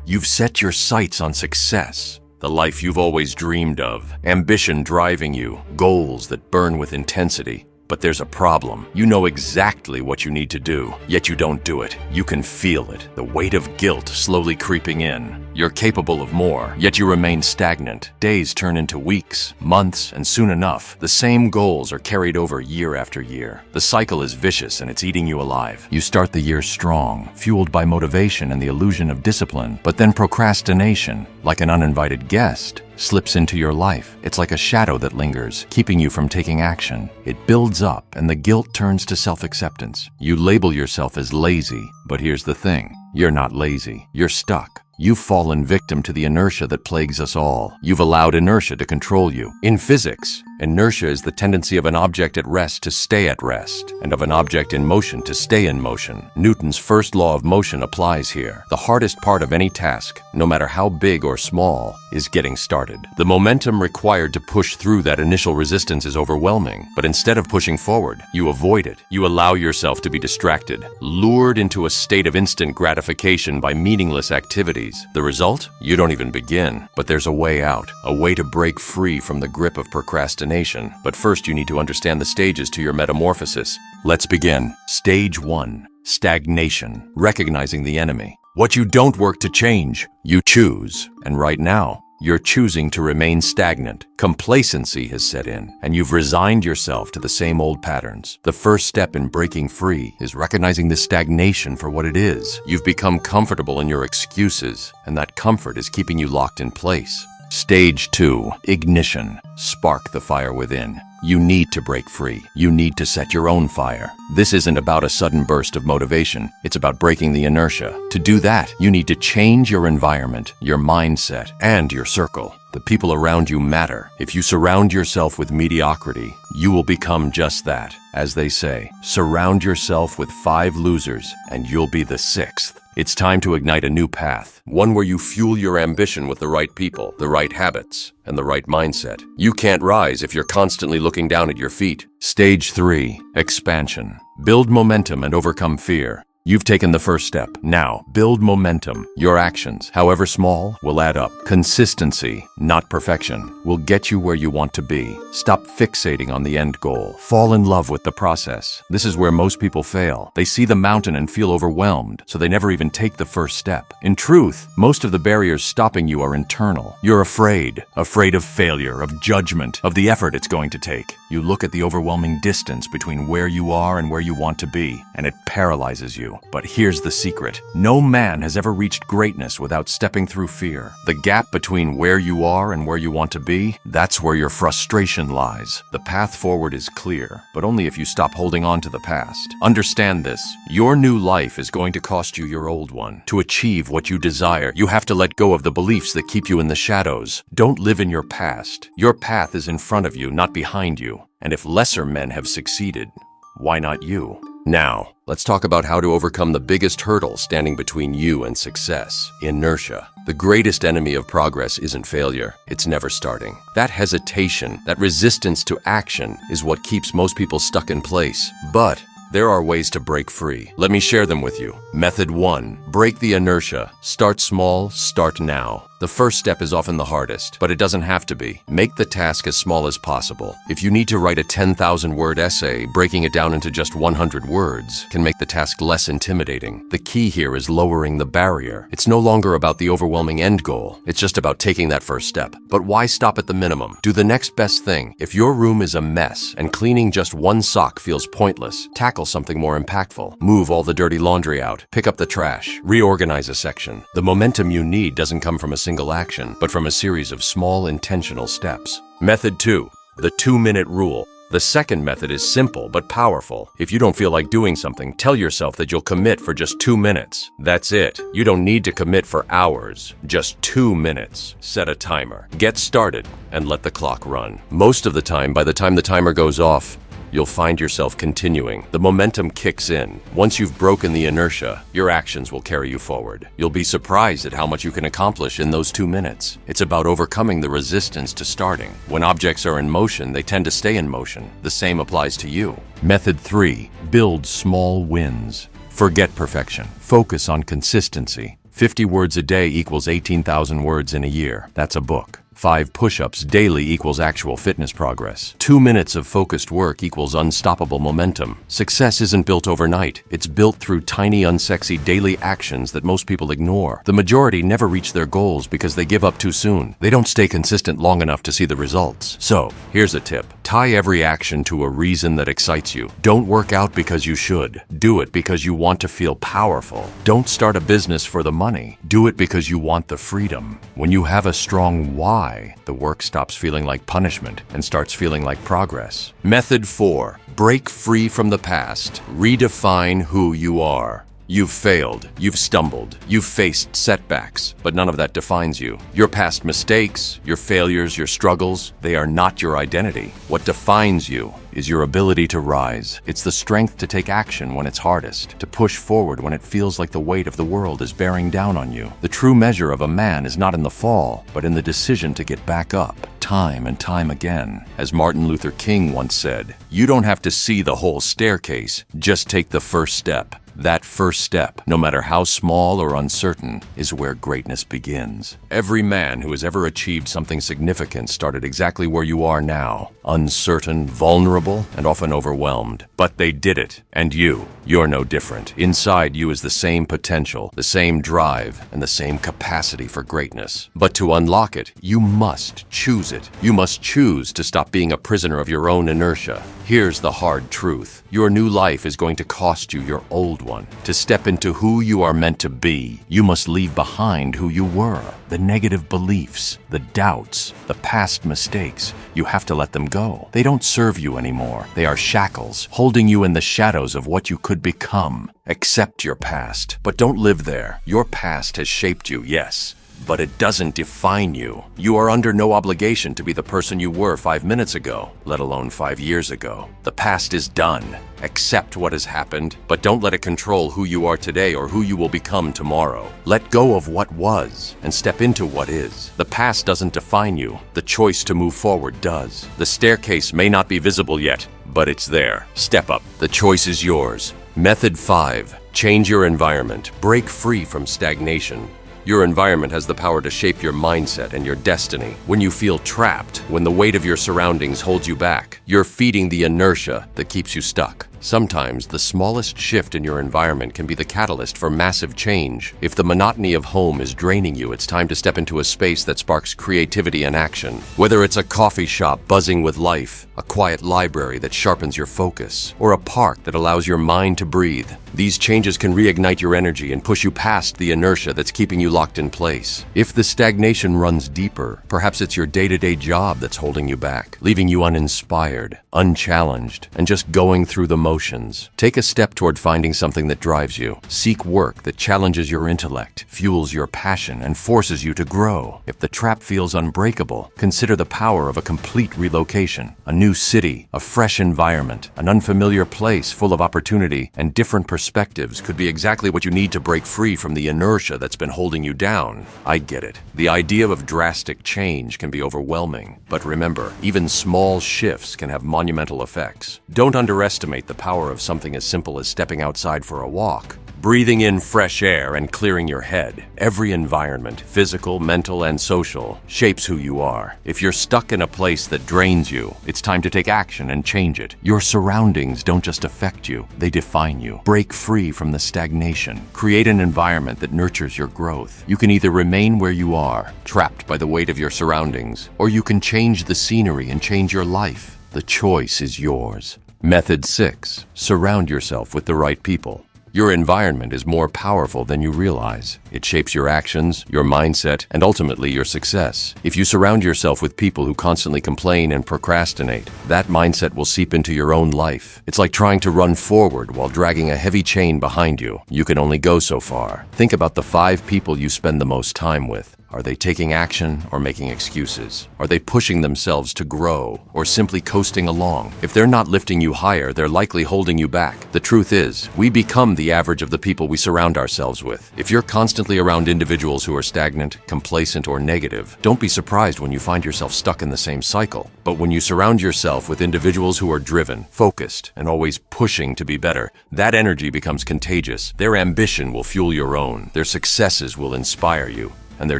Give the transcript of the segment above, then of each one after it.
You've set your sights on success, the life you've always dreamed of, ambition driving you, goals that burn with intensity. But there's a problem. You know exactly what you need to do, yet you don't do it. You can feel it, the weight of guilt slowly creeping in. You're capable of more, yet you remain stagnant. Days turn into weeks, months, and soon enough, the same goals are carried over year after year. The cycle is vicious and it's eating you alive. You start the year strong, fueled by motivation and the illusion of discipline, but then procrastination, like an uninvited guest, slips into your life. It's like a shadow that lingers, keeping you from taking action. It builds up, and the guilt turns to self-acceptance. You label yourself as lazy, but here's the thing. You're not lazy. You're stuck. You've fallen victim to the inertia that plagues us all. You've allowed inertia to control you. In physics, inertia is the tendency of an object at rest to stay at rest, and of an object in motion to stay in motion. Newton's first law of motion applies here. The hardest part of any task, no matter how big or small, is getting started. The momentum required to push through that initial resistance is overwhelming, but instead of pushing forward, you avoid it. You allow yourself to be distracted, lured into a state of instant gratification by meaningless activities. The result? You don't even begin. But there's a way out, a way to break free from the grip of procrastination. But first you need to understand the stages to your metamorphosis. Let's begin. Stage 1. Stagnation. Recognizing the enemy. What you don't work to change, you choose. And right now, you're choosing to remain stagnant. Complacency has set in, and you've resigned yourself to the same old patterns. The first step in breaking free is recognizing the stagnation for what it is. You've become comfortable in your excuses, and that comfort is keeping you locked in place. Stage 2. Ignition. Spark the fire within. You need to break free. You need to set your own fire. This isn't about a sudden burst of motivation. It's about breaking the inertia. To do that, you need to change your environment, your mindset, and your circle. The people around you matter. If you surround yourself with mediocrity, you will become just that. As they say, surround yourself with 5 losers, and you'll be the 6th. It's time to ignite a new path, one where you fuel your ambition with the right people, the right habits, and the right mindset. You can't rise if you're constantly looking down at your feet. Stage 3. Expansion. Build momentum and overcome fear. You've taken the first step. Now, build momentum. Your actions, however small, will add up. Consistency, not perfection, will get you where you want to be. Stop fixating on the end goal. Fall in love with the process. This is where most people fail. They see the mountain and feel overwhelmed, so they never even take the first step. In truth, most of the barriers stopping you are internal. You're afraid of failure, of judgment, of the effort it's going to take. You look at the overwhelming distance between where you are and where you want to be, and it paralyzes you. But here's the secret. No man has ever reached greatness without stepping through fear. The gap between where you are and where you want to be, that's where your frustration lies. The path forward is clear, but only if you stop holding on to the past. Understand this. Your new life is going to cost you your old one. To achieve what you desire, you have to let go of the beliefs that keep you in the shadows. Don't live in your past. Your path is in front of you, not behind you. And if lesser men have succeeded, why not you? Now, let's talk about how to overcome the biggest hurdle standing between you and success: inertia. The greatest enemy of progress isn't failure, it's never starting. That hesitation, that resistance to action is what keeps most people stuck in place. But there are ways to break free. Let me share them with you. Method 1. Break the inertia. Start small, start now. The first step is often the hardest, but it doesn't have to be. Make the task as small as possible. If you need to write a 10,000-word essay, breaking it down into just 100 words can make the task less intimidating. The key here is lowering the barrier. It's no longer about the overwhelming end goal. It's just about taking that first step. But why stop at the minimum? Do the next best thing. If your room is a mess and cleaning just one sock feels pointless, tackle something more impactful. Move all the dirty laundry out. Pick up the trash. Reorganize a section. The momentum you need doesn't come from a single action, but from a series of small, intentional steps. Method 2. The 2-minute rule. The second method is simple but powerful. If you don't feel like doing something, tell yourself that you'll commit for just 2 minutes. That's it. You don't need to commit for hours. Just 2 minutes. Set a timer. Get started and let the clock run. Most of the time, by the time the timer goes off, you'll find yourself continuing. The momentum kicks in. Once you've broken the inertia, your actions will carry you forward. You'll be surprised at how much you can accomplish in those 2 minutes. It's about overcoming the resistance to starting. When objects are in motion, they tend to stay in motion. The same applies to you. Method 3. Build small wins. Forget perfection. Focus on consistency. 50 words a day equals 18,000 words in a year. That's a book. 5 push-ups daily equals actual fitness progress. 2 minutes of focused work equals unstoppable momentum. Success isn't built overnight. It's built through tiny, unsexy daily actions that most people ignore. The majority never reach their goals because they give up too soon. They don't stay consistent long enough to see the results. So, here's a tip. Tie every action to a reason that excites you. Don't work out because you should. Do it because you want to feel powerful. Don't start a business for the money. Do it because you want the freedom. When you have a strong why, the work stops feeling like punishment and starts feeling like progress. Method 4. Break free from the past. Redefine who you are. You've failed, you've stumbled, you've faced setbacks, but none of that defines you. Your past mistakes, your failures, your struggles, they are not your identity. What defines you is your ability to rise. It's the strength to take action when it's hardest, to push forward when it feels like the weight of the world is bearing down on you. The true measure of a man is not in the fall, but in the decision to get back up, time and time again. As Martin Luther King once said, "You don't have to see the whole staircase, just take the first step." That first step, no matter how small or uncertain, is where greatness begins. Every man who has ever achieved something significant started exactly where you are now, uncertain, vulnerable, and often overwhelmed. But they did it, and you're no different. Inside you is the same potential, the same drive, and the same capacity for greatness. But to unlock it, you must choose it. You must choose to stop being a prisoner of your own inertia. Here's the hard truth. Your new life is going to cost you your old one. To step into who you are meant to be, you must leave behind who you were. The negative beliefs, the doubts, the past mistakes, you have to let them go. They don't serve you anymore. They are shackles, holding you in the shadows of what you could become. Accept your past, but don't live there. Your past has shaped you, yes, but it doesn't define you. You are under no obligation to be the person you were 5 minutes ago, let alone 5 years ago. The past is done. Accept what has happened, but don't let it control who you are today or who you will become tomorrow. Let go of what was and step into what is. The past doesn't define you. The choice to move forward does. The staircase may not be visible yet, but it's there. Step up. The choice is yours. Method 5. Change your environment. Break free from stagnation. Your environment has the power to shape your mindset and your destiny. When you feel trapped, when the weight of your surroundings holds you back, you're feeding the inertia that keeps you stuck. Sometimes the smallest shift in your environment can be the catalyst for massive change. If the monotony of home is draining you, it's time to step into a space that sparks creativity and action. Whether it's a coffee shop buzzing with life, a quiet library that sharpens your focus, or a park that allows your mind to breathe, these changes can reignite your energy and push you past the inertia that's keeping you locked in place. If the stagnation runs deeper, perhaps it's your day-to-day job that's holding you back, leaving you uninspired, unchallenged, and just going through the motions. Take a step toward finding something that drives you. Seek work that challenges your intellect, fuels your passion, and forces you to grow. If the trap feels unbreakable, consider the power of a complete relocation. A new city, a fresh environment, an unfamiliar place full of opportunity and different perspectives could be exactly what you need to break free from the inertia that's been holding you down. I get it. The idea of drastic change can be overwhelming. But remember, even small shifts can have monumental effects. Don't underestimate the power of something as simple as stepping outside for a walk. Breathing in fresh air and clearing your head. Every environment, physical, mental, and social, shapes who you are. If you're stuck in a place that drains you, it's time to take action and change it. Your surroundings don't just affect you, they define you. Break free from the stagnation. Create an environment that nurtures your growth. You can either remain where you are, trapped by the weight of your surroundings, or you can change the scenery and change your life. The choice is yours. Method 6. Surround yourself with the right people. Your environment is more powerful than you realize. It shapes your actions, your mindset, and ultimately your success. If you surround yourself with people who constantly complain and procrastinate, that mindset will seep into your own life. It's like trying to run forward while dragging a heavy chain behind you. You can only go so far. Think about the 5 people you spend the most time with. Are they taking action or making excuses? Are they pushing themselves to grow or simply coasting along? If they're not lifting you higher, they're likely holding you back. The truth is, we become the average of the people we surround ourselves with. If you're constantly around individuals who are stagnant, complacent, or negative, don't be surprised when you find yourself stuck in the same cycle. But when you surround yourself with individuals who are driven, focused, and always pushing to be better, that energy becomes contagious. Their ambition will fuel your own. Their successes will inspire you, and their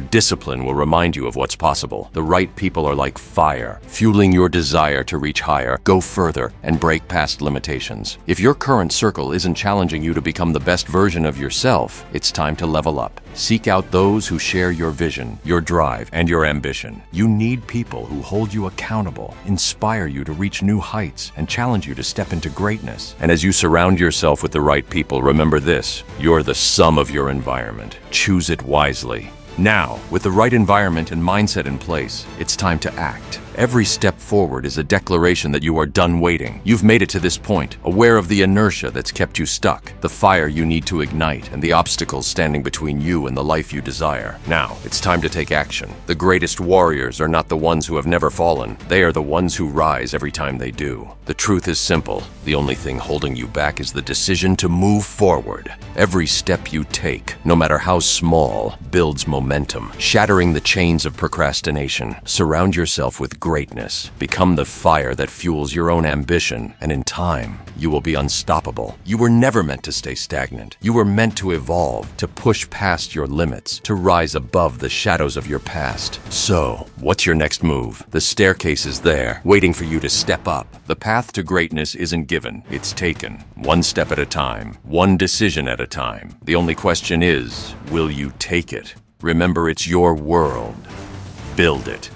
discipline will remind you of what's possible. The right people are like fire, fueling your desire to reach higher, go further, and break past limitations. If your current circle isn't challenging you to become the best version of yourself, it's time to level up. Seek out those who share your vision, your drive, and your ambition. You need people who hold you accountable, inspire you to reach new heights, and challenge you to step into greatness. And as you surround yourself with the right people, remember this: you're the sum of your environment. Choose it wisely. Now, with the right environment and mindset in place, it's time to act. Every step forward is a declaration that you are done waiting. You've made it to this point, aware of the inertia that's kept you stuck, the fire you need to ignite, and the obstacles standing between you and the life you desire. Now, it's time to take action. The greatest warriors are not the ones who have never fallen. They are the ones who rise every time they do. The truth is simple. The only thing holding you back is the decision to move forward. Every step you take, no matter how small, builds momentum, shattering the chains of procrastination. Surround yourself with greatness. Become the fire that fuels your own ambition, and in time, you will be unstoppable. You were never meant to stay stagnant. You were meant to evolve, to push past your limits, to rise above the shadows of your past. So, what's your next move? The staircase is there, waiting for you to step up. The path to greatness isn't given, it's taken. One step at a time, one decision at a time. The only question is, will you take it? Remember, it's your world. Build it.